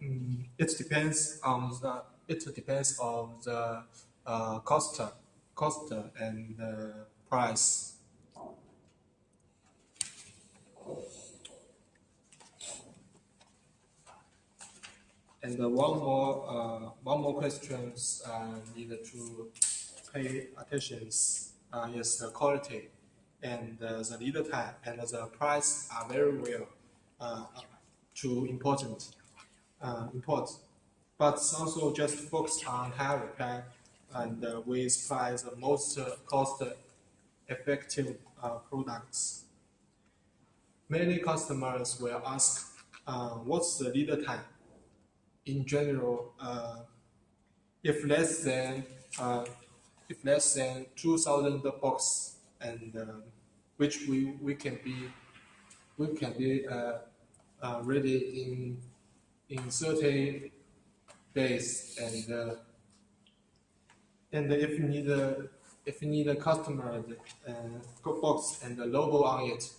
It depends on the cost and price. And one more questions needed to pay attention is the quality and the lead time and the price are very well too important import. But also just focus on high repair and we supply the most cost-effective products. Many customers will ask, what's the lead time? In general, if less than 2,000 box, and which we can be ready in 30 days, and if you need a customer box and the logo on it,